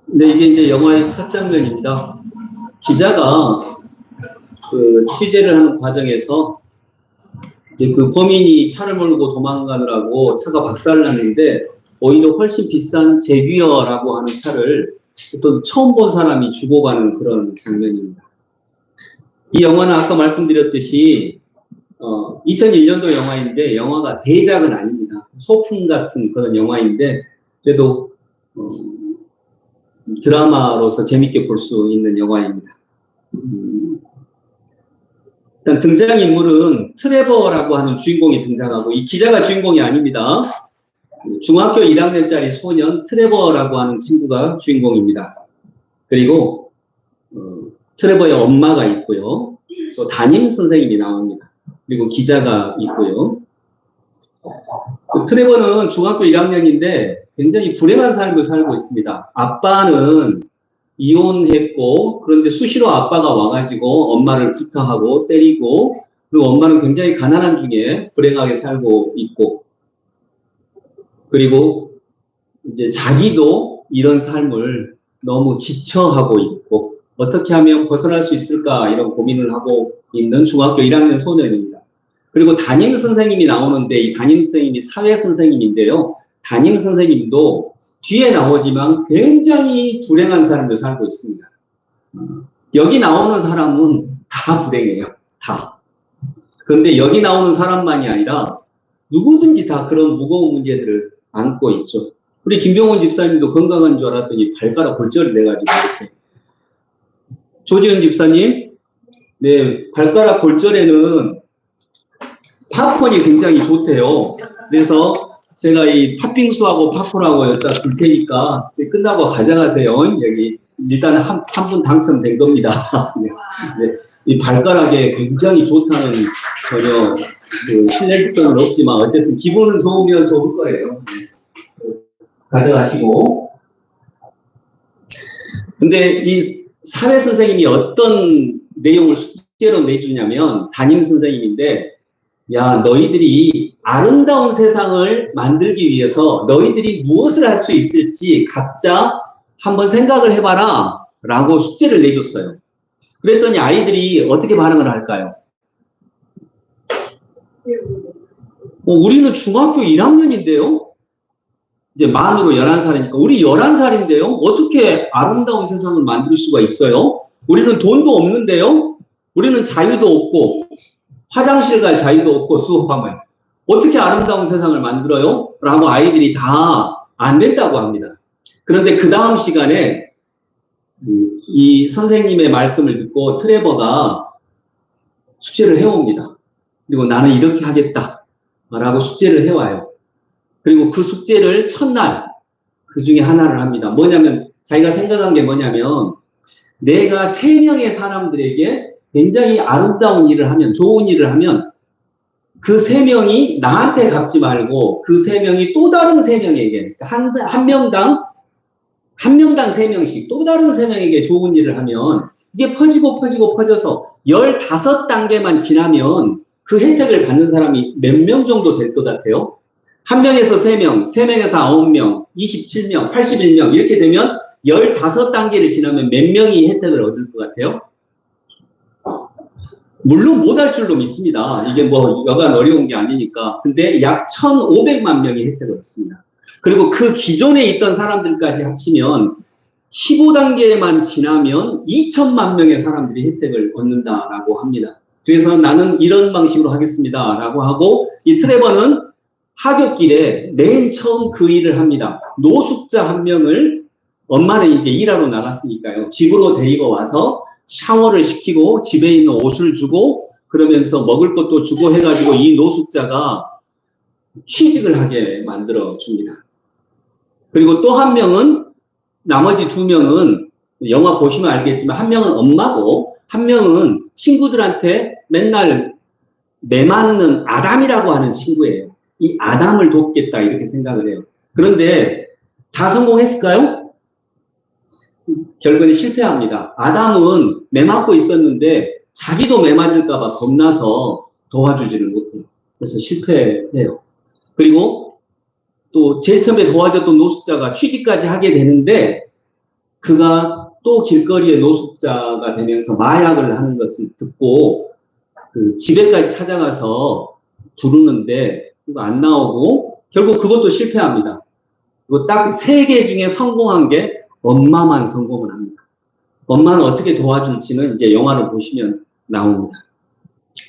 네, 이게 이제 영화의 첫 장면입니다. 기자가 그 취재를 하는 과정에서 이제 그 범인이 차를 몰고 도망가느라고 차가 박살났는데 오히려 훨씬 비싼 제규어라고 하는 차를 또 처음 본 사람이 주고 가는 그런 장면입니다. 이 영화는 아까 말씀드렸듯이 2001년도 영화인데 영화가 대작은 아닙니다. 소품 같은 그런 영화인데 그래도 드라마로서 재밌게 볼 수 있는 영화입니다. 일단 등장인물은 트레버라고 하는 주인공이 등장하고 이 기자가 주인공이 아닙니다. 중학교 1학년짜리 소년 트레버라고 하는 친구가 주인공입니다. 그리고 트레버의 엄마가 있고요. 또 담임 선생님이 나옵니다. 그리고 기자가 있고요. 트레버는 중학교 1학년인데 굉장히 불행한 삶을 살고 있습니다. 아빠는 이혼했고 그런데 수시로 아빠가 와가지고 엄마를 구타하고 때리고 그리고 엄마는 굉장히 가난한 중에 불행하게 살고 있고 그리고 이제 자기도 이런 삶을 너무 지쳐하고 있고 어떻게 하면 벗어날 수 있을까 이런 고민을 하고 있는 중학교 1학년 소년입니다. 그리고 담임 선생님이 나오는데 이 담임 선생님이 사회 선생님인데요. 담임 선생님도 뒤에 나오지만 굉장히 불행한 삶을 살고 있습니다. 여기 나오는 사람은 다 불행해요. 다. 그런데 여기 나오는 사람만이 아니라 누구든지 다 그런 무거운 문제들을 안고 있죠. 우리 김병원 집사님도 건강한 줄 알았더니 발가락 골절이 돼가지고 이렇게. 조지은 집사님, 네, 발가락 골절에는 팝콘이 굉장히 좋대요. 그래서 제가 이 팥빙수하고 팝콘하고 여기다 줄 테니까 끝나고 가져가세요. 여기 일단 한 분 당첨된 겁니다. 네. 이 발가락에 굉장히 좋다는 전혀 그 신뢰성은 없지만 어쨌든 기분은 좋으면 좋을 거예요. 가져가시고. 근데 이 사회 선생님이 어떤 내용을 숙제로 내주냐면 담임 선생님인데 야, 너희들이 아름다운 세상을 만들기 위해서 너희들이 무엇을 할 수 있을지 각자 한번 생각을 해봐라 라고 숙제를 내줬어요. 그랬더니 아이들이 어떻게 반응을 할까요? 우리는 중학교 1학년인데요? 이제 만으로 11살이니까 우리 11살인데요? 어떻게 아름다운 세상을 만들 수가 있어요? 우리는 돈도 없는데요? 우리는 자유도 없고 화장실 갈 자유도 없고 수업하면 어떻게 아름다운 세상을 만들어요? 라고 아이들이 다 안 된다고 합니다. 그런데 그 다음 시간에 이 선생님의 말씀을 듣고 트레버가 숙제를 해옵니다. 그리고 나는 이렇게 하겠다 라고 숙제를 해와요. 그리고 그 숙제를 첫날 그 중에 하나를 합니다. 뭐냐면 자기가 생각한 게 뭐냐면 내가 3명의 사람들에게 굉장히 아름다운 일을 하면 좋은 일을 하면 그 3명이 나한테 갚지 말고 그 3명이 또 다른 3명에게 한 명당 3명씩 또 다른 3명에게 좋은 일을 하면 이게 퍼져서 15단계만 지나면 그 혜택을 받는 사람이 몇 명 정도 될 것 같아요? 1명에서 3명, 3명에서 9명, 27명, 81명 이렇게 되면 15단계를 지나면 몇 명이 혜택을 얻을 것 같아요? 물론 못할 줄로 믿습니다. 이게 뭐 여간 어려운 게 아니니까. 근데 약 1,500만 명이 혜택을 얻습니다. 그리고 그 기존에 있던 사람들까지 합치면 15단계만 지나면 2천만 명의 사람들이 혜택을 얻는다라고 합니다. 그래서 나는 이런 방식으로 하겠습니다. 라고 하고 이 트레버는 하굣길에 맨 처음 그 일을 합니다. 노숙자 1명을 엄마는 이제 일하러 나갔으니까요. 집으로 데리고 와서 샤워를 시키고 집에 있는 옷을 주고 그러면서 먹을 것도 주고 해가지고 이 노숙자가 취직을 하게 만들어 줍니다. 그리고 또 1명은 나머지 2명은 영화 보시면 알겠지만 1명은 엄마고 1명은 친구들한테 맨날 매맞는 아담이라고 하는 친구예요. 이 아담을 돕겠다 이렇게 생각을 해요. 그런데 다 성공했을까요? 결국은 실패합니다. 아담은 매맞고 있었는데 자기도 매맞을까봐 겁나서 도와주지를 못해요. 그래서 실패해요. 그리고 또 제일 처음에 도와줬던 노숙자가 취직까지 하게 되는데 그가 또 길거리의 노숙자가 되면서 마약을 하는 것을 듣고 그 집에까지 찾아가서 부르는데 그거 안 나오고 결국 그것도 실패합니다. 그리고 딱 3개 중에 성공한 게 엄마만 성공을 합니다. 엄마는 어떻게 도와줄지는 이제 영화를 보시면 나옵니다.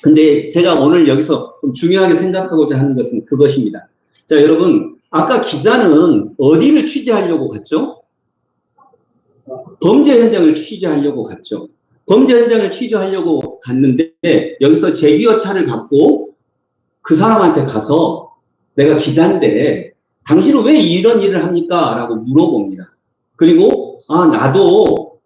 근데 제가 오늘 여기서 좀 중요하게 생각하고자 하는 것은 그것입니다. 자, 여러분, 아까 기자는 어디를 취재하려고 갔죠? 범죄 현장을 취재하려고 갔죠. 범죄 현장을 취재하려고 갔는데 여기서 제기어차를 갖고 그 사람한테 가서 내가 기자인데 당신은 왜 이런 일을 합니까? 라고 물어봅니다. 그리고 나도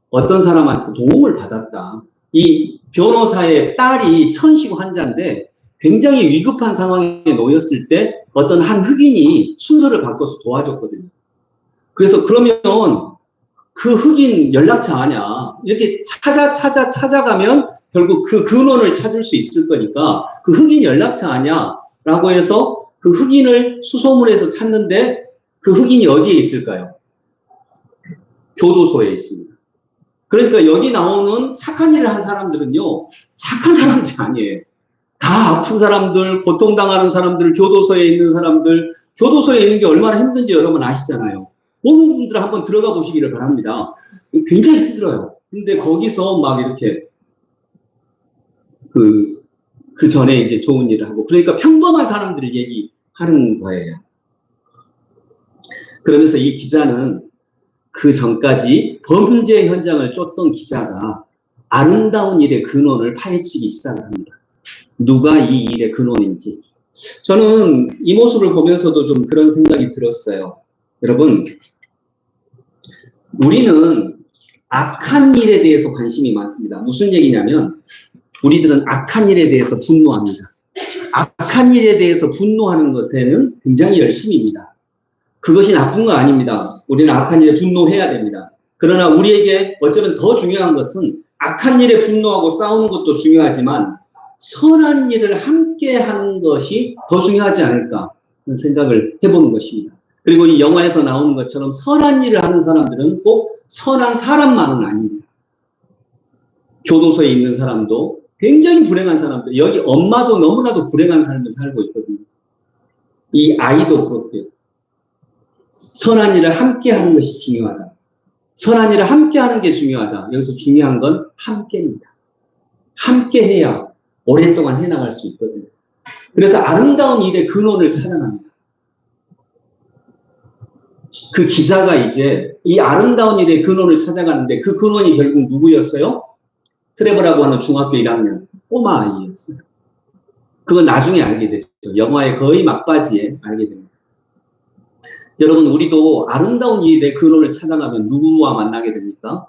어떤 사람한테 도움을 받았다. 이 변호사의 딸이 천식 환자인데 굉장히 위급한 상황에 놓였을 때 어떤 한 흑인이 순서를 바꿔서 도와줬거든요. 그래서 그러면 그 흑인 연락처 아냐? 이렇게 찾아가면 결국 그 근원을 찾을 수 있을 거니까 그 흑인 연락처 아냐? 라고 해서 그 흑인을 수소문해서 찾는데 그 흑인이 어디에 있을까요? 교도소에 있습니다. 그러니까 여기 나오는 착한 일을 한 사람들은요, 착한 사람들이 아니에요. 다 아픈 사람들, 고통당하는 사람들, 교도소에 있는 사람들, 교도소에 있는 게 얼마나 힘든지 여러분 아시잖아요. 모든 분들 한번 들어가 보시기를 바랍니다. 굉장히 힘들어요. 근데 거기서 막 이렇게 그 전에 이제 좋은 일을 하고, 그러니까 평범한 사람들이 얘기하는 거예요. 그러면서 이 기자는 그 전까지 범죄 현장을 쫓던 기자가 아름다운 일의 근원을 파헤치기 시작합니다. 누가 이 일의 근원인지. 저는 이 모습을 보면서도 좀 그런 생각이 들었어요. 여러분, 우리는 악한 일에 대해서 관심이 많습니다. 무슨 얘기냐면 우리들은 악한 일에 대해서 분노합니다. 악한 일에 대해서 분노하는 것에는 굉장히 열심입니다. 그것이 나쁜 거 아닙니다. 우리는 악한 일에 분노해야 됩니다. 그러나 우리에게 어쩌면 더 중요한 것은 악한 일에 분노하고 싸우는 것도 중요하지만 선한 일을 함께 하는 것이 더 중요하지 않을까 하는 생각을 해보는 것입니다. 그리고 이 영화에서 나오는 것처럼 선한 일을 하는 사람들은 꼭 선한 사람만은 아닙니다. 교도소에 있는 사람도 굉장히 불행한 사람들, 여기 엄마도 너무나도 불행한 삶을 살고 있거든요. 이 아이도 그렇고요. 선한 일을 함께 하는 것이 중요하다. 선한 일을 함께 하는 게 중요하다. 여기서 중요한 건 함께입니다. 함께 해야 오랫동안 해나갈 수 있거든요. 그래서 아름다운 일의 근원을 찾아갑니다. 그 기자가 이제 이 아름다운 일의 근원을 찾아가는데 그 근원이 결국 누구였어요? 트레버라고 하는 중학교 1학년 꼬마 아이였어요. 그건 나중에 알게 되죠. 영화의 거의 막바지에 알게 됩니다. 여러분, 우리도 아름다운 일의 근원을 찾아가면 누구와 만나게 됩니까?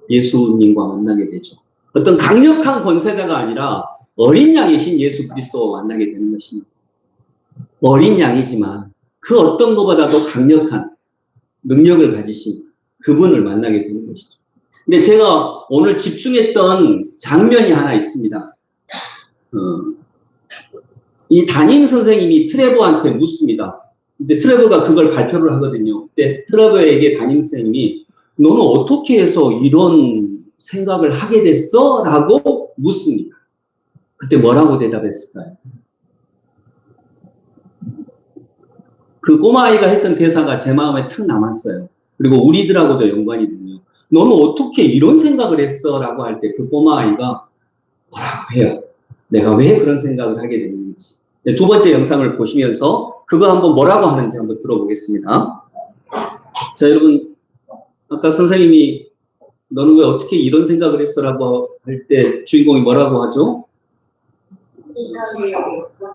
예수님과 만나게 되죠. 어떤 강력한 권세자가 아니라 어린 양이신 예수 그리스도와 만나게 되는 것입니다. 어린 양이지만 그 어떤 것보다도 강력한 능력을 가지신 그분을 만나게 되는 것이죠. 근데 제가 오늘 집중했던 장면이 하나 있습니다. 이 담임 선생님이 트레버한테 묻습니다. 근데 트레버가 그걸 발표를 하거든요. 근데 트레버에게 담임 선생님이 너는 어떻게 해서 이런 생각을 하게 됐어? 라고 묻습니다. 그때 뭐라고 대답했을까요? 그 꼬마아이가 했던 대사가 제 마음에 탁 남았어요. 그리고 우리들하고도 연관이 되네요. 너는 어떻게 이런 생각을 했어? 라고 할 때 그 꼬마아이가 뭐라고 해요? 내가 왜 그런 생각을 하게 됐는지. 두 번째 영상을 보시면서 그거 한번 뭐라고 하는지 한번 들어보겠습니다. 자, 여러분, 아까 선생님이 너는 왜 어떻게 이런 생각을 했어? 라고 할 때 주인공이 뭐라고 하죠?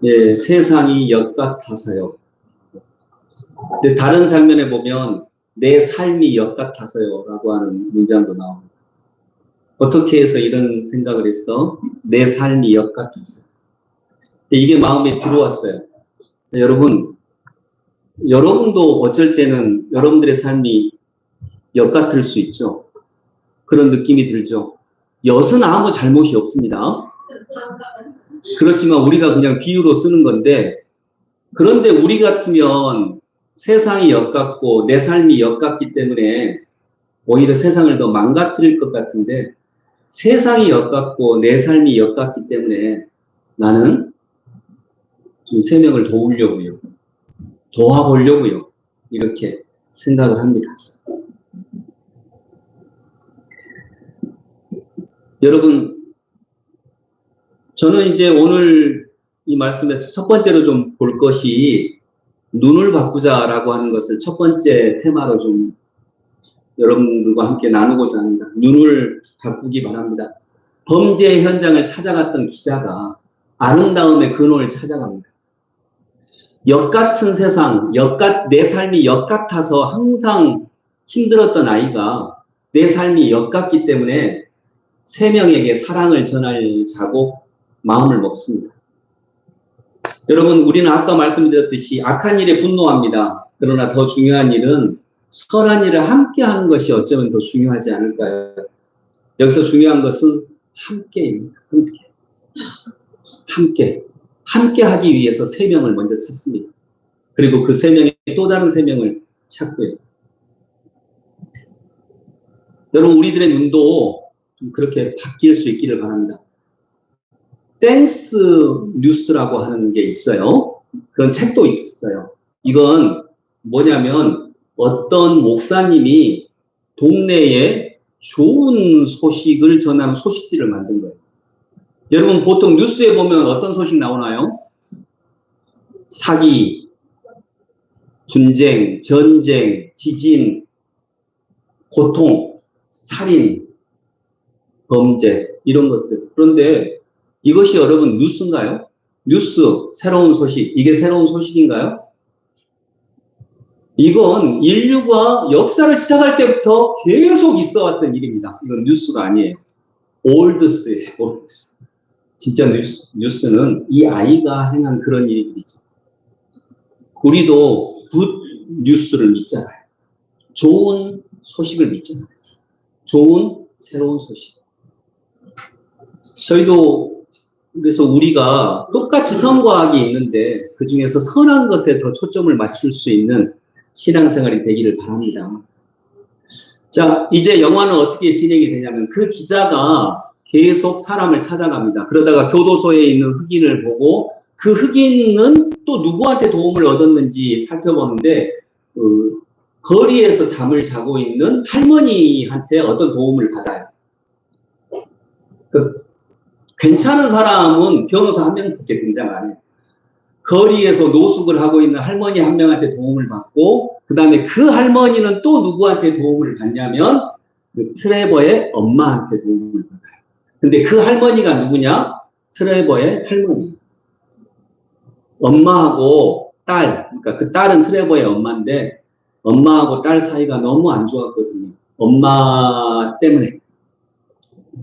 예, 세상이 역 같아서요. 근데 다른 장면에 보면 내 삶이 역 같아서요 라고 하는 문장도 나옵니다. 어떻게 해서 이런 생각을 했어? 내 삶이 역 같아서. 이게 마음에 들어왔어요. 여러분, 여러분도 어쩔 때는 여러분들의 삶이 역 같을 수 있죠. 그런 느낌이 들죠. 엿은 아무 잘못이 없습니다. 그렇지만 우리가 그냥 비유로 쓰는 건데, 그런데 우리 같으면 세상이 역 같고 내 삶이 역 같기 때문에 오히려 세상을 더 망가뜨릴 것 같은데 세상이 역같고 내 삶이 역같기 때문에 나는 좀 세명을 도우려고요. 도와보려고요. 이렇게 생각을 합니다. 여러분, 저는 이제 오늘 이 말씀에서 첫 번째로 좀 볼 것이 눈을 바꾸자라고 하는 것을 첫 번째 테마로 좀 여러분들과 함께 나누고자 합니다. 눈을 바꾸기 바랍니다. 범죄 현장을 찾아갔던 기자가 아름다움의 근원을 찾아갑니다. 역같은 세상, 내 삶이 역같아서 항상 힘들었던 아이가 내 삶이 역같기 때문에 세 명에게 사랑을 전하자고 마음을 먹습니다. 여러분, 우리는 아까 말씀드렸듯이 악한 일에 분노합니다. 그러나 더 중요한 일은 선한 일을 함께 하는 것이 어쩌면 더 중요하지 않을까요? 여기서 중요한 것은 함께입니다. 함께 하기 위해서 세 명을 먼저 찾습니다. 그리고 그 세 명이 또 다른 세 명을 찾고요. 여러분, 우리들의 눈도 좀 그렇게 바뀔 수 있기를 바랍니다. 땡스 뉴스라고 하는 게 있어요. 그런 책도 있어요. 이건 뭐냐면 어떤 목사님이 동네에 좋은 소식을 전하는 소식지를 만든 거예요. 여러분, 보통 뉴스에 보면 어떤 소식 나오나요? 사기, 분쟁, 전쟁, 지진, 고통, 살인, 범죄, 이런 것들. 그런데 이것이 여러분 뉴스인가요? 뉴스, 새로운 소식. 이게 새로운 소식인가요? 이건 인류가 역사를 시작할 때부터 계속 있어 왔던 일입니다. 이건 뉴스가 아니에요. 올드스예요, 올드스. 진짜 뉴스는 이 아이가 행한 그런 일들이죠. 우리도 굿 뉴스를 믿잖아요. 좋은 소식을 믿잖아요. 좋은 새로운 소식. 저희도 그래서 우리가 똑같이 선과학이 있는데 그 중에서 선한 것에 더 초점을 맞출 수 있는 신앙생활이 되기를 바랍니다. 자, 이제 영화는 어떻게 진행이 되냐면 그 기자가 계속 사람을 찾아갑니다. 그러다가 교도소에 있는 흑인을 보고 그 흑인은 또 누구한테 도움을 얻었는지 살펴보는데 거리에서 잠을 자고 있는 할머니한테 어떤 도움을 받아요. 괜찮은 사람은 변호사 한 명밖에 등장 안 해요. 거리에서 노숙을 하고 있는 할머니 한 명한테 도움을 받고 그 다음에 그 할머니는 또 누구한테 도움을 받냐면 그 트레버의 엄마한테 도움을 받아요. 근데 그 할머니가 누구냐? 트레버의 할머니. 엄마하고 딸, 그러니까 그 딸은 트레버의 엄마인데 엄마하고 딸 사이가 너무 안 좋았거든요. 엄마 때문에.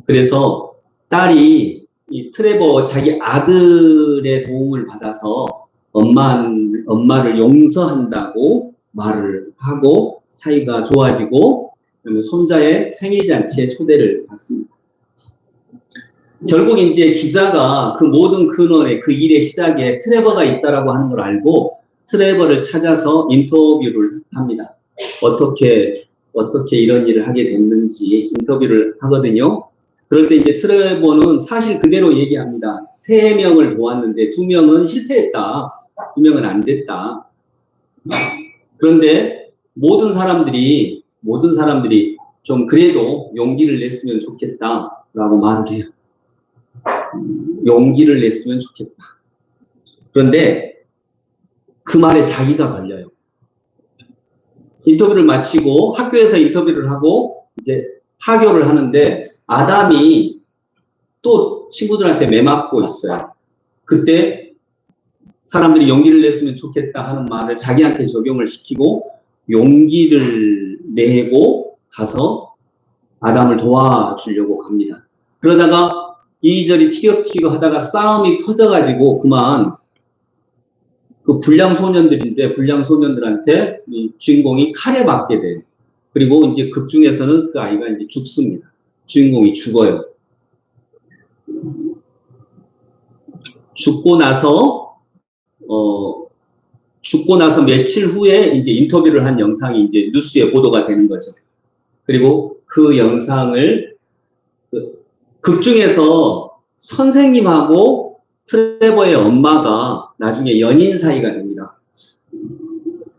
그래서 딸이 이 트레버 자기 아들의 도움을 받아서 엄마를 용서한다고 말을 하고 사이가 좋아지고 손자의 생일잔치에 초대를 받습니다. 결국 이제 기자가 그 모든 근원에 그 일의 시작에 트레버가 있다라고 하는 걸 알고 트레버를 찾아서 인터뷰를 합니다. 어떻게 이런 일을 하게 됐는지 인터뷰를 하거든요. 그럴 때 이제 트레버는 사실 그대로 얘기합니다. 3명을 보았는데 2명은 실패했다. 2명은 안 됐다. 그런데 모든 사람들이 좀 그래도 용기를 냈으면 좋겠다라고 말을 해요. 용기를 냈으면 좋겠다. 그런데 그 말에 자기가 걸려요. 인터뷰를 마치고 학교에서 인터뷰를 하고 이제 하교를 하는데 아담이 또 친구들한테 매맞고 있어요. 그때 사람들이 용기를 냈으면 좋겠다 하는 말을 자기한테 적용을 시키고 용기를 내고 가서 아담을 도와주려고 갑니다. 그러다가 이리저리 티격태격 하다가 싸움이 터져가지고 그만 그 불량 소년들한테 이 주인공이 칼에 맞게 돼요. 그리고 이제 극 중에서는 그 아이가 이제 죽습니다. 주인공이 죽어요. 죽고 나서 며칠 후에 이제 인터뷰를 한 영상이 이제 뉴스에 보도가 되는 거죠. 그리고 그 영상을 극 중에서 선생님하고 트레버의 엄마가 나중에 연인 사이가 됩니다.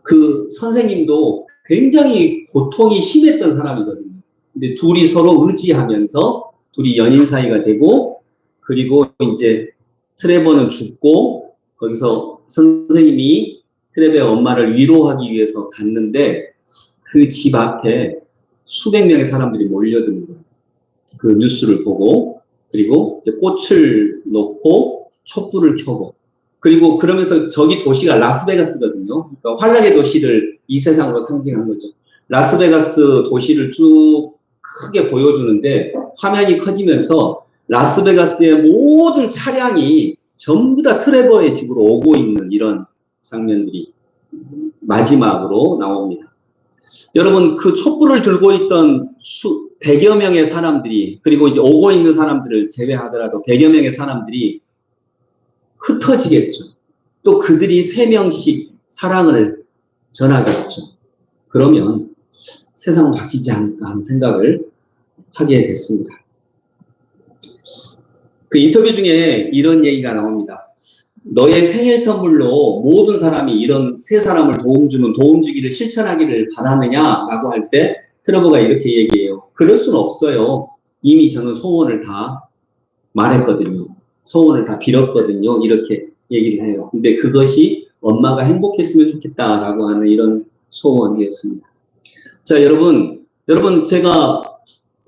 그 선생님도 굉장히 고통이 심했던 사람이거든요. 근데 둘이 서로 의지하면서 둘이 연인 사이가 되고, 그리고 이제 트레버는 죽고 거기서 선생님이 트레버의 엄마를 위로하기 위해서 갔는데 그 집 앞에 수백 명의 사람들이 몰려드는 거예요. 그 뉴스를 보고, 그리고 이제 꽃을 놓고 촛불을 켜고, 그리고 그러면서 저기 도시가 라스베가스거든요. 그러니까 환락의 도시를 이 세상으로 상징한 거죠. 라스베가스 도시를 쭉 크게 보여주는데 화면이 커지면서 라스베가스의 모든 차량이 전부 다 트레버의 집으로 오고 있는 이런 장면들이 마지막으로 나옵니다. 여러분, 그 촛불을 들고 있던 100여 명의 사람들이, 그리고 이제 오고 있는 사람들을 제외하더라도 100여 명의 사람들이 흩어지겠죠. 또 그들이 3명씩 사랑을 전하겠죠. 그러면 세상은 바뀌지 않을까 하는 생각을 하게 됐습니다. 그 인터뷰 중에 이런 얘기가 나옵니다. 너의 생일 선물로 모든 사람이 이런 세 사람을 도움주기를 실천하기를 바라느냐라고 할 때 트레버가 이렇게 얘기해요. 그럴 수는 없어요. 이미 저는 소원을 다 말했거든요. 소원을 다 빌었거든요. 이렇게 얘기를 해요. 근데 그것이 엄마가 행복했으면 좋겠다라고 하는 이런 소원이었습니다. 자, 여러분 제가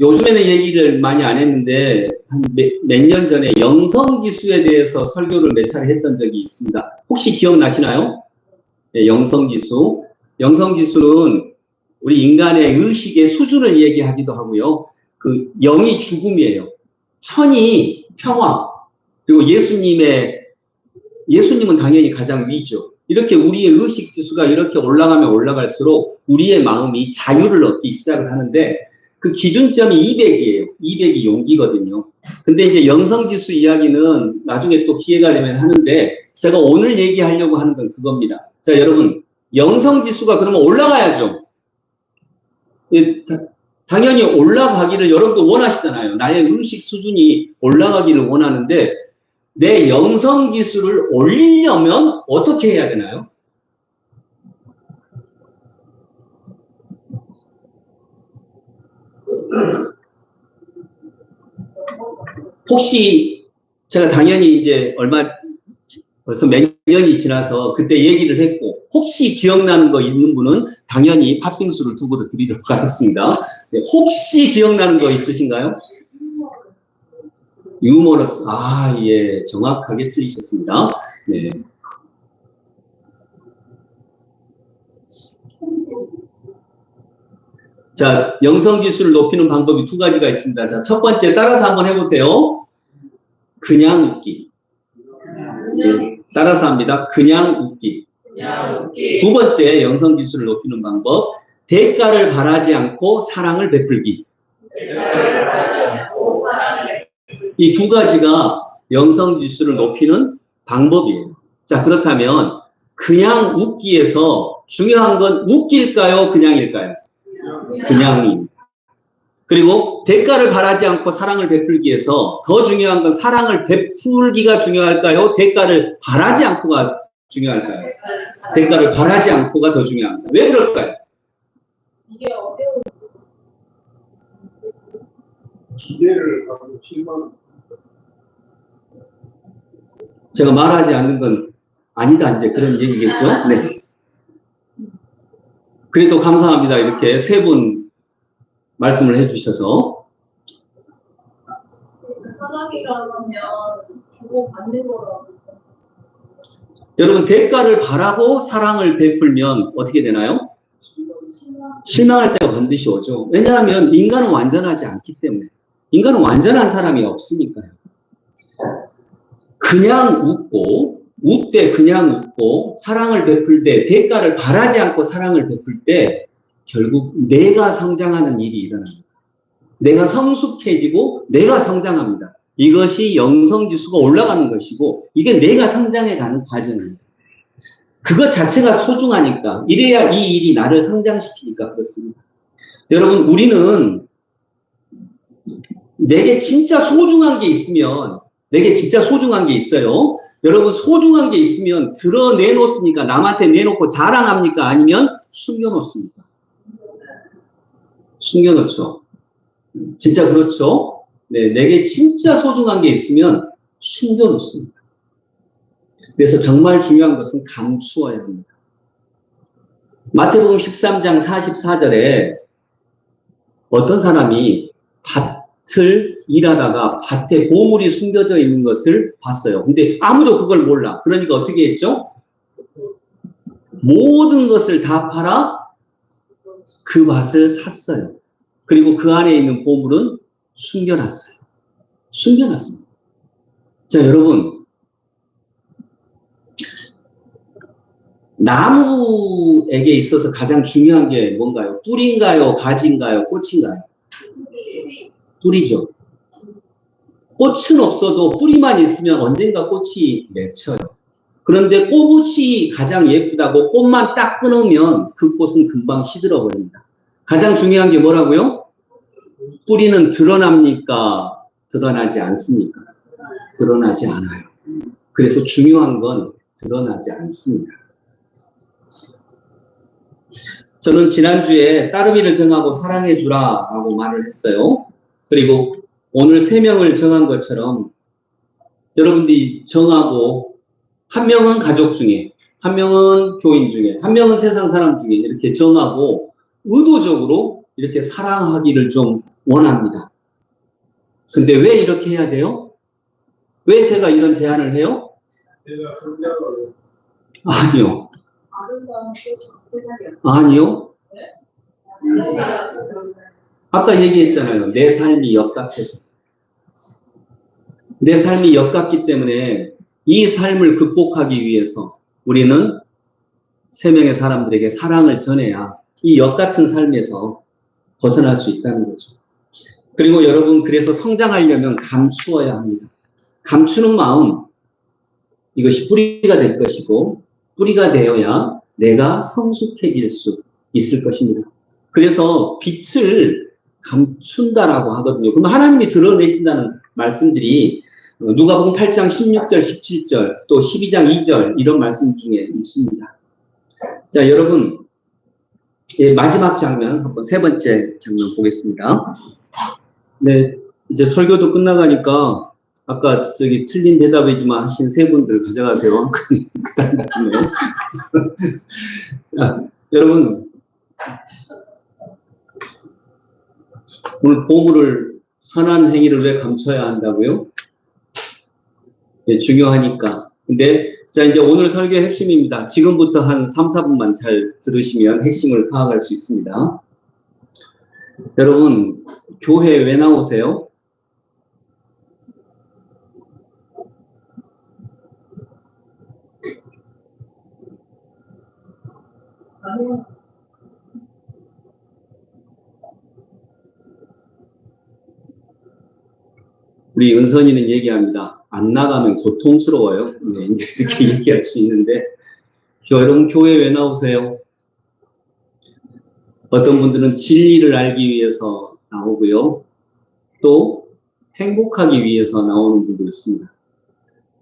요즘에는 얘기를 많이 안 했는데 한 몇 년 전에 영성지수에 대해서 설교를 몇 차례 했던 적이 있습니다. 혹시 기억나시나요? 네, 영성지수. 영성지수는 우리 인간의 의식의 수준을 얘기하기도 하고요. 그 영이 죽음이에요. 천이 평화. 그리고 예수님은 당연히 가장 위죠. 이렇게 우리의 의식 지수가 이렇게 올라가면 올라갈수록 우리의 마음이 자유를 얻기 시작을 하는데 그 기준점이 200이에요. 200이 용기거든요. 근데 이제 영성지수 이야기는 나중에 또 기회가 되면 하는데 제가 오늘 얘기하려고 하는 건 그겁니다. 자, 여러분, 영성지수가 그러면 올라가야죠. 당연히 올라가기를 여러분도 원하시잖아요. 나의 의식 수준이 올라가기를 원하는데 내 영성지수를 올리려면 어떻게 해야 되나요? 혹시 제가 당연히 이제 벌써 몇 년이 지나서 그때 얘기를 했고 혹시 기억나는 거 있는 분은 당연히 팥빙수를 두 그릇 드리도록 하겠습니다. 네, 혹시 기억나는 거 있으신가요? 유머러스. 아, 예, 정확하게 틀리셨습니다. 네. 자, 영성지수를 높이는 방법이 두 가지가 있습니다. 자, 첫 번째 따라서 한번 해보세요. 그냥 웃기. 네, 따라서 합니다. 그냥 웃기. 두 번째 영성지수를 높이는 방법. 대가를 바라지 않고 사랑을 베풀기. 이 두 가지가 영성지수를 높이는 방법이에요. 자, 그렇다면 그냥 웃기에서 중요한 건 웃길까요? 그냥일까요? 그냥입니다. 그리고 대가를 바라지 않고 사랑을 베풀기에서 더 중요한 건 사랑을 베풀기가 중요할까요? 대가를 바라지 않고가 중요할까요? 대가를 바라지 않고가 더 중요합니다. 왜 그럴까요? 이게 어려운 기대를 하고 실망. 제가 말하지 않는 건 아니다, 이제 그런 얘기겠죠? 네. 그래도 감사합니다. 이렇게 세 분 말씀을 해주셔서. 사랑이라면 주고받는 거라고. 여러분, 대가를 바라고 사랑을 베풀면 어떻게 되나요? 실망할 때가 반드시 오죠. 왜냐하면 인간은 완전하지 않기 때문에. 인간은 완전한 사람이 없으니까요. 그냥 웃고, 웃되 그냥 웃고, 사랑을 베풀 때, 대가를 바라지 않고 사랑을 베풀 때, 결국 내가 성장하는 일이 일어납니다. 내가 성숙해지고, 내가 성장합니다. 이것이 영성지수가 올라가는 것이고, 이게 내가 성장해가는 과정입니다. 그것 자체가 소중하니까, 이래야 이 일이 나를 성장시키니까 그렇습니다. 여러분, 우리는 내게 진짜 소중한 게 있으면, 내게 진짜 소중한 게 있어요. 여러분, 소중한 게 있으면 드러내놓습니까? 남한테 내놓고 자랑합니까? 아니면 숨겨놓습니까? 숨겨놓죠. 진짜 그렇죠? 네, 내게 진짜 소중한 게 있으면 숨겨놓습니다. 그래서 정말 중요한 것은 감추어야 합니다. 마태복음 13장 44절에 어떤 사람이 밭을 일하다가 밭에 보물이 숨겨져 있는 것을 봤어요. 근데 아무도 그걸 몰라. 그러니까 어떻게 했죠? 모든 것을 다 팔아 그 밭을 샀어요. 그리고 그 안에 있는 보물은 숨겨놨어요. 숨겨놨습니다. 자, 여러분. 나무에게 있어서 가장 중요한 게 뭔가요? 뿌리인가요? 가지인가요? 꽃인가요? 뿌리죠. 꽃은 없어도 뿌리만 있으면 언젠가 꽃이 맺혀요. 그런데 꽃이 가장 예쁘다고 꽃만 딱 끊으면 그 꽃은 금방 시들어 버립니다. 가장 중요한 게 뭐라고요? 뿌리는 드러납니까? 드러나지 않습니까? 드러나지 않아요. 그래서 중요한 건 드러나지 않습니다. 저는 지난주에 따르미를 정하고 사랑해주라 라고 말을 했어요. 그리고 오늘 3명을 정한 것처럼 여러분들이 정하고 한 명은 가족 중에, 한 명은 교인 중에, 한 명은 세상 사람 중에 이렇게 정하고 의도적으로 이렇게 사랑하기를 좀 원합니다. 근데 왜 이렇게 해야 돼요? 왜 제가 이런 제안을 해요? 내가 성장을 아니요. 아름다운 뜻이 아니요. 아까 얘기했잖아요. 내 삶이 역같아서. 내 삶이 역같기 때문에 이 삶을 극복하기 위해서 우리는 3명의 사람들에게 사랑을 전해야 이 역같은 삶에서 벗어날 수 있다는 거죠. 그리고 여러분, 그래서 성장하려면 감추어야 합니다. 감추는 마음, 이것이 뿌리가 될 것이고 뿌리가 되어야 내가 성숙해질 수 있을 것입니다. 그래서 빛을 감춘다라고 하거든요. 그럼 하나님이 드러내신다는 말씀들이 누가복음 8장 16절, 17절, 또 12장 2절 이런 말씀 중에 있습니다. 자, 여러분, 마지막 장면, 한번 3번째 장면 보겠습니다. 네, 이제 설교도 끝나가니까 아까 저기 틀린 대답이지만 하신 3분들 가져가세요. 여러분, 오늘 보물을, 선한 행위를 왜 감춰야 한다고요? 네, 중요하니까. 근데 자, 이제 오늘 설교의 핵심입니다. 지금부터 한 3, 4분만 잘 들으시면 핵심을 파악할 수 있습니다. 여러분, 교회 왜 나오세요? 우리 은선이는 얘기합니다. 안 나가면 고통스러워요. 네, 이제 이렇게 얘기할 수 있는데, 여러분 교회 왜 나오세요? 어떤 분들은 진리를 알기 위해서 나오고요. 또 행복하기 위해서 나오는 분도 있습니다.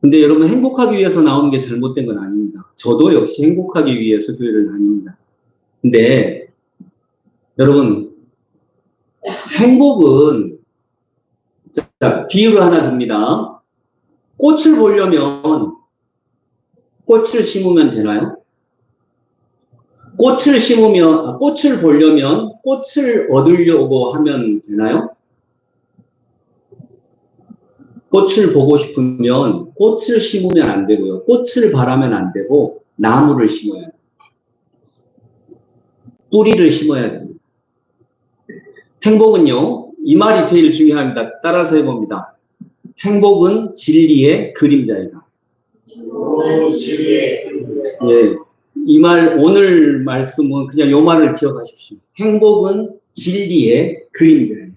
근데 여러분, 행복하기 위해서 나오는 게 잘못된 건 아닙니다. 저도 역시 행복하기 위해서 교회를 다닙니다. 근데 여러분, 행복은, 자, 비유를 하나 듭니다. 꽃을 보려면 꽃을 심으면 되나요? 꽃을 보려면 꽃을 얻으려고 하면 되나요? 꽃을 보고 싶으면 꽃을 심으면 안 되고요. 꽃을 바라면 안 되고 나무를 심어야 돼요. 뿌리를 심어야 됩니다. 행복은요, 이 말이 제일 중요합니다. 따라서 해봅니다. 행복은 진리의 그림자이다. 예, 이 말, 오늘 말씀은 그냥 이 말을 기억하십시오. 행복은 진리의 그림자예요.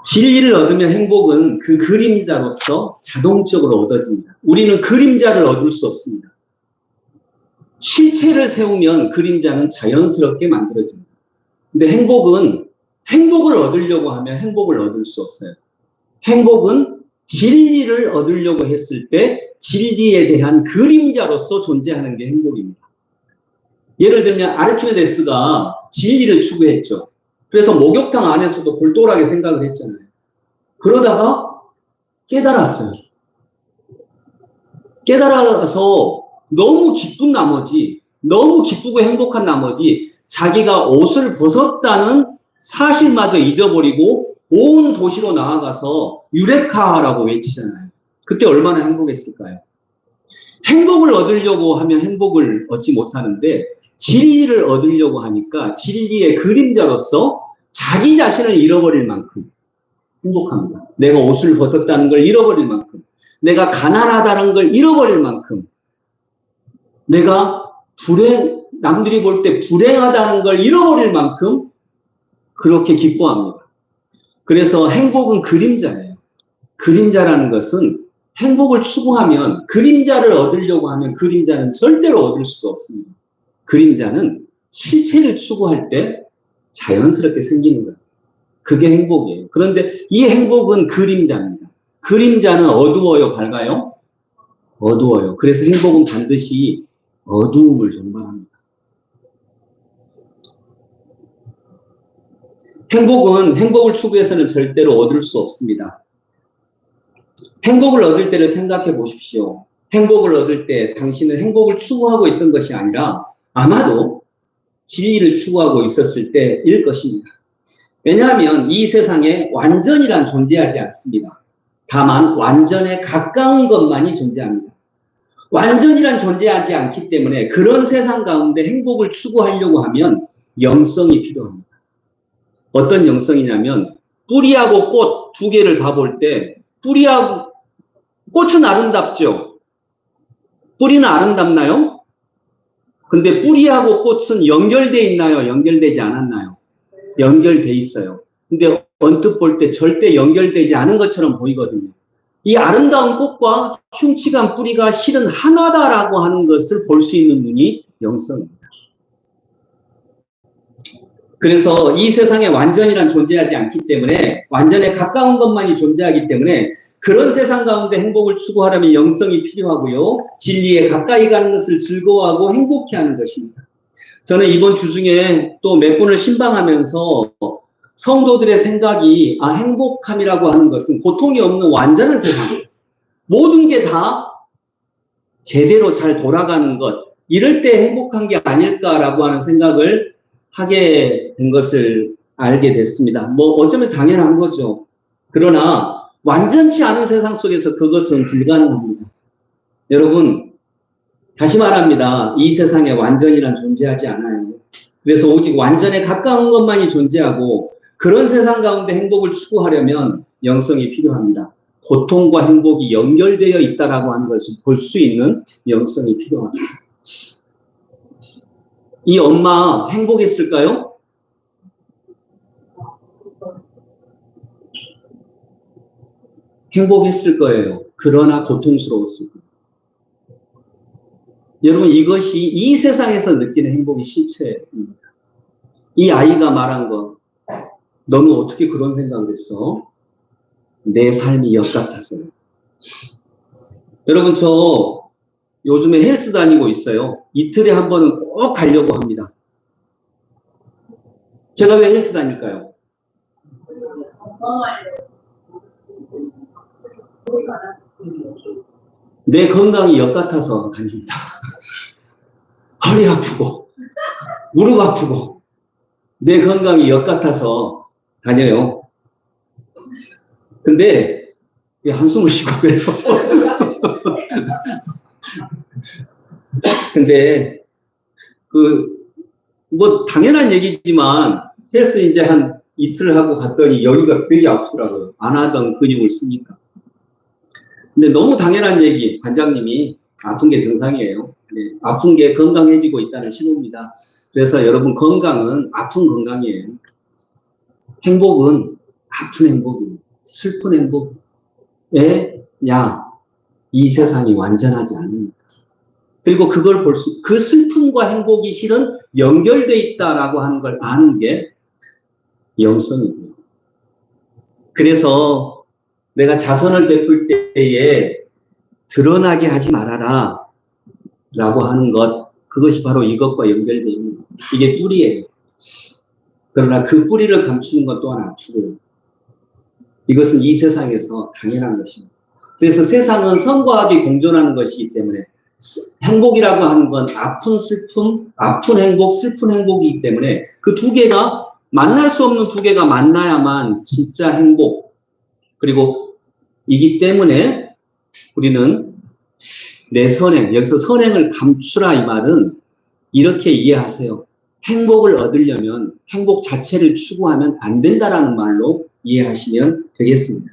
진리를 얻으면 행복은 그 그림자로서 자동적으로 얻어집니다. 우리는 그림자를 얻을 수 없습니다. 실체를 세우면 그림자는 자연스럽게 만들어집니다. 근데 행복을 얻으려고 하면 행복을 얻을 수 없어요. 행복은 진리를 얻으려고 했을 때 진리에 대한 그림자로서 존재하는 게 행복입니다. 예를 들면 아르키메데스가 진리를 추구했죠. 그래서 목욕탕 안에서도 골똘하게 생각을 했잖아요. 그러다가 깨달았어요. 깨달아서 너무 기쁜 나머지, 너무 기쁘고 행복한 나머지 자기가 옷을 벗었다는 사실마저 잊어버리고 온 도시로 나아가서 유레카라고 외치잖아요. 그때 얼마나 행복했을까요? 행복을 얻으려고 하면 행복을 얻지 못하는데 진리를 얻으려고 하니까 진리의 그림자로서 자기 자신을 잃어버릴 만큼 행복합니다. 내가 옷을 벗었다는 걸 잃어버릴 만큼, 내가 가난하다는 걸 잃어버릴 만큼, 내가 남들이 볼 때 불행하다는 걸 잃어버릴 만큼 그렇게 기뻐합니다. 그래서 행복은 그림자예요. 그림자라는 것은 행복을 추구하면, 그림자를 얻으려고 하면 그림자는 절대로 얻을 수가 없습니다. 그림자는 실체를 추구할 때 자연스럽게 생기는 거예요. 그게 행복이에요. 그런데 이 행복은 그림자입니다. 그림자는 어두워요, 밝아요? 어두워요. 그래서 행복은 반드시 어두움을 전반합니다. 행복을 추구해서는 절대로 얻을 수 없습니다. 행복을 얻을 때를 생각해 보십시오. 행복을 얻을 때 당신은 행복을 추구하고 있던 것이 아니라 아마도 진리를 추구하고 있었을 때일 것입니다. 왜냐하면 이 세상에 완전이란 존재하지 않습니다. 다만 완전에 가까운 것만이 존재합니다. 완전이란 존재하지 않기 때문에 그런 세상 가운데 행복을 추구하려고 하면 영성이 필요합니다. 어떤 영성이냐면 뿌리하고 꽃 두 개를 봐볼 때 꽃은 아름답죠? 뿌리는 아름답나요? 근데 뿌리하고 꽃은 연결되어 있나요? 연결되지 않았나요? 연결되어 있어요. 근데 언뜻 볼 때 절대 연결되지 않은 것처럼 보이거든요. 이 아름다운 꽃과 흉측한 뿌리가 실은 하나다라고 하는 것을 볼 수 있는 눈이 영성입니다. 그래서 이 세상에 완전이란 존재하지 않기 때문에, 완전에 가까운 것만이 존재하기 때문에 그런 세상 가운데 행복을 추구하려면 영성이 필요하고요. 진리에 가까이 가는 것을 즐거워하고 행복해하는 것입니다. 저는 이번 주 중에 또 몇 분을 신방하면서 성도들의 생각이 행복함이라고 하는 것은 고통이 없는 완전한 세상, 모든 게 다 제대로 잘 돌아가는 것, 이럴 때 행복한 게 아닐까라고 하는 생각을 하게 된 것을 알게 됐습니다. 어쩌면 당연한 거죠. 그러나 완전치 않은 세상 속에서 그것은 불가능합니다. 여러분, 다시 말합니다. 이 세상에 완전이란 존재하지 않아요. 그래서 오직 완전에 가까운 것만이 존재하고, 그런 세상 가운데 행복을 추구하려면 영성이 필요합니다. 고통과 행복이 연결되어 있다라고 하는 것을 볼 수 있는 영성이 필요합니다. 이 엄마 행복했을까요? 행복했을 거예요. 그러나 고통스러웠을 거예요. 여러분, 이것이 이 세상에서 느끼는 행복의 실체입니다. 이 아이가 말한 것, 너는 어떻게 그런 생각을 했어? 내 삶이 역 같아서요. 여러분, 저 요즘에 헬스 다니고 있어요. 이틀에 한 번은 꼭 가려고 합니다. 제가 왜 헬스 다닐까요? 내 건강이 역 같아서 다닙니다. 허리 아프고 무릎 아프고 내 건강이 역 같아서 다녀요. 근데 왜 한숨을 쉬고 그래요? 근데 당연한 얘기지만 헬스 이제 한 이틀 하고 갔더니 여기가 되게 아프더라고요. 안 하던 근육을 쓰니까. 근데 너무 당연한 얘기, 관장님이 아픈 게 정상이에요. 네, 아픈 게 건강해지고 있다는 신호입니다. 그래서 여러분, 건강은 아픈 건강이에요. 행복은 아픈 행복이에요. 슬픈 행복. 이 세상이 완전하지 않으니까. 그리고 그걸 그 슬픔과 행복이 실은 연결되어 있다라고 하는 걸 아는 게 영성이고요. 그래서 내가 자선을 베풀 때에 드러나게 하지 말아라 라고 하는 것, 그것이 바로 이것과 연결되어 있는 이게 뿌리예요. 그러나 그 뿌리를 감추는 것 또한 아프고요. 이것은 이 세상에서 당연한 것입니다. 그래서 세상은 선과 악이 공존하는 것이기 때문에 행복이라고 하는 건 아픈 슬픔, 아픈 행복, 슬픈 행복이기 때문에 그 두 개가 만날 수 없는 두 개가 만나야만 진짜 행복, 그리고 이기 때문에 우리는 내 선행, 여기서 선행을 감추라 이 말은 이렇게 이해하세요. 행복을 얻으려면 행복 자체를 추구하면 안 된다라는 말로 이해하시면 되겠습니다.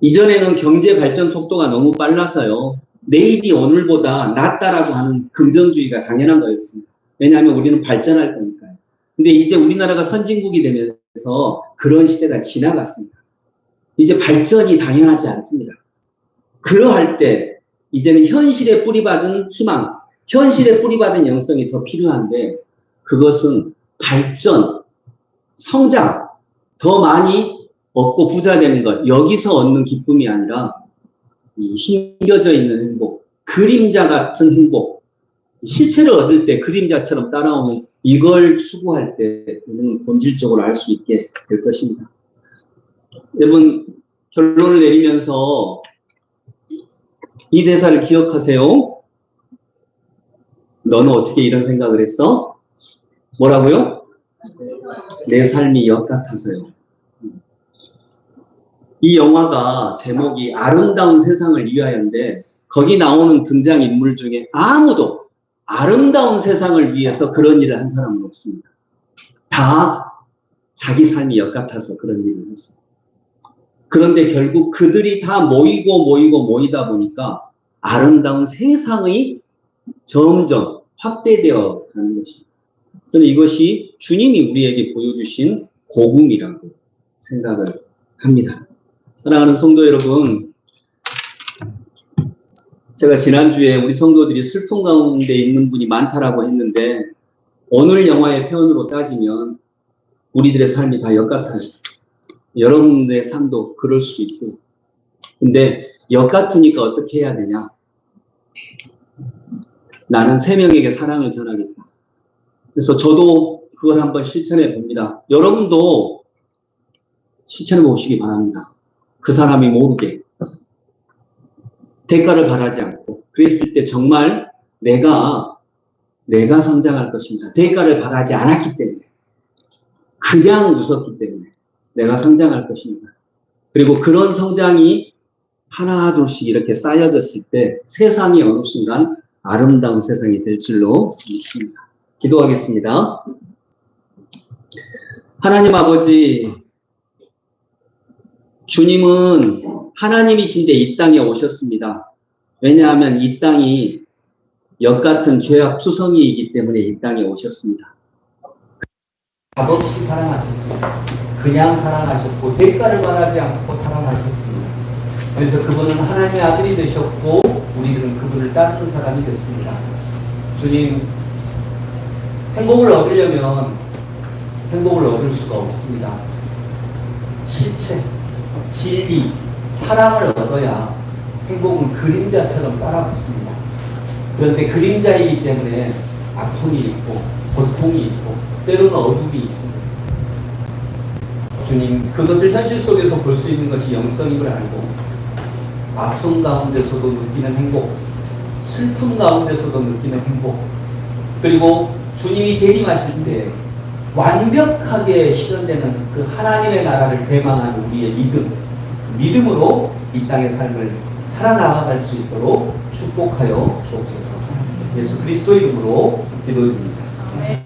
이전에는 경제 발전 속도가 너무 빨라서요. 내일이 오늘보다 낫다라고 하는 긍정주의가 당연한 거였습니다. 왜냐하면 우리는 발전할 거니까요. 근데 이제 우리나라가 선진국이 되면서 그런 시대가 지나갔습니다. 이제 발전이 당연하지 않습니다. 그러할 때 이제는 현실에 뿌리받은 희망, 현실에 뿌리받은 영성이 더 필요한데 그것은 발전, 성장, 더 많이 얻고 부자 되는 것, 여기서 얻는 기쁨이 아니라 숨겨져 있는 행복, 그림자 같은 행복, 실체를 얻을 때 그림자처럼 따라오는 이걸 추구할 때 우리는 본질적으로 알 수 있게 될 것입니다. 여러분, 결론을 내리면서 이 대사를 기억하세요. 너는 어떻게 이런 생각을 했어? 뭐라고요? 내 삶이 역 같아서요. 이 영화가 제목이 아름다운 세상을 위하여인데 거기 나오는 등장인물 중에 아무도 아름다운 세상을 위해서 그런 일을 한 사람은 없습니다. 다 자기 삶이 역 같아서 그런 일을 했어요. 그런데 결국 그들이 다 모이다 보니까 아름다운 세상이 점점 확대되어 가는 것입니다. 저는 이것이 주님이 우리에게 보여주신 복음이라고 생각을 합니다. 사랑하는 성도 여러분, 제가 지난주에 우리 성도들이 슬픔 가운데 있는 분이 많다라고 했는데 오늘 영화의 표현으로 따지면 우리들의 삶이 다 역 같아요. 여러분의 삶도 그럴 수 있고, 근데 역 같으니까 어떻게 해야 되냐? 나는 3명에게 사랑을 전하겠다. 그래서 저도 그걸 한번 실천해 봅니다. 여러분도 실천해 보시기 바랍니다. 그 사람이 모르게 대가를 바라지 않고, 그랬을 때 정말 내가 성장할 것입니다. 대가를 바라지 않았기 때문에, 그냥 웃었기 때문에 내가 성장할 것입니다. 그리고 그런 성장이 하나 둘씩 이렇게 쌓여졌을 때 세상이 어느 순간 아름다운 세상이 될 줄로 믿습니다. 기도하겠습니다. 하나님 아버지, 주님은 하나님이신데 이 땅에 오셨습니다. 왜냐하면 이 땅이 역 같은 죄악 투성이이기 때문에 이 땅에 오셨습니다. 값없이 사랑하셨습니다. 그냥 사랑하셨고 대가를 바라지 않고 사랑하셨습니다. 그래서 그분은 하나님의 아들이 되셨고 우리들은 그분을 따르는 사람이 됐습니다. 주님, 행복을 얻으려면 행복을 얻을 수가 없습니다. 실체, 진리, 사랑을 얻어야 행복은 그림자처럼 따라붙습니다. 그런데 그림자이기 때문에 아픔이 있고 고통이 있고 때로는 어둠이 있습니다. 주님, 그것을 현실 속에서 볼 수 있는 것이 영성임을 알고 아픔 가운데서도 느끼는 행복, 슬픔 가운데서도 느끼는 행복, 그리고 주님이 재림하실 때 완벽하게 실현되는 그 하나님의 나라를 대망하는 우리의 믿음으로 이 땅의 삶을 살아나갈 수 있도록 축복하여 주옵소서. 예수 그리스도 이름으로 기도드립니다.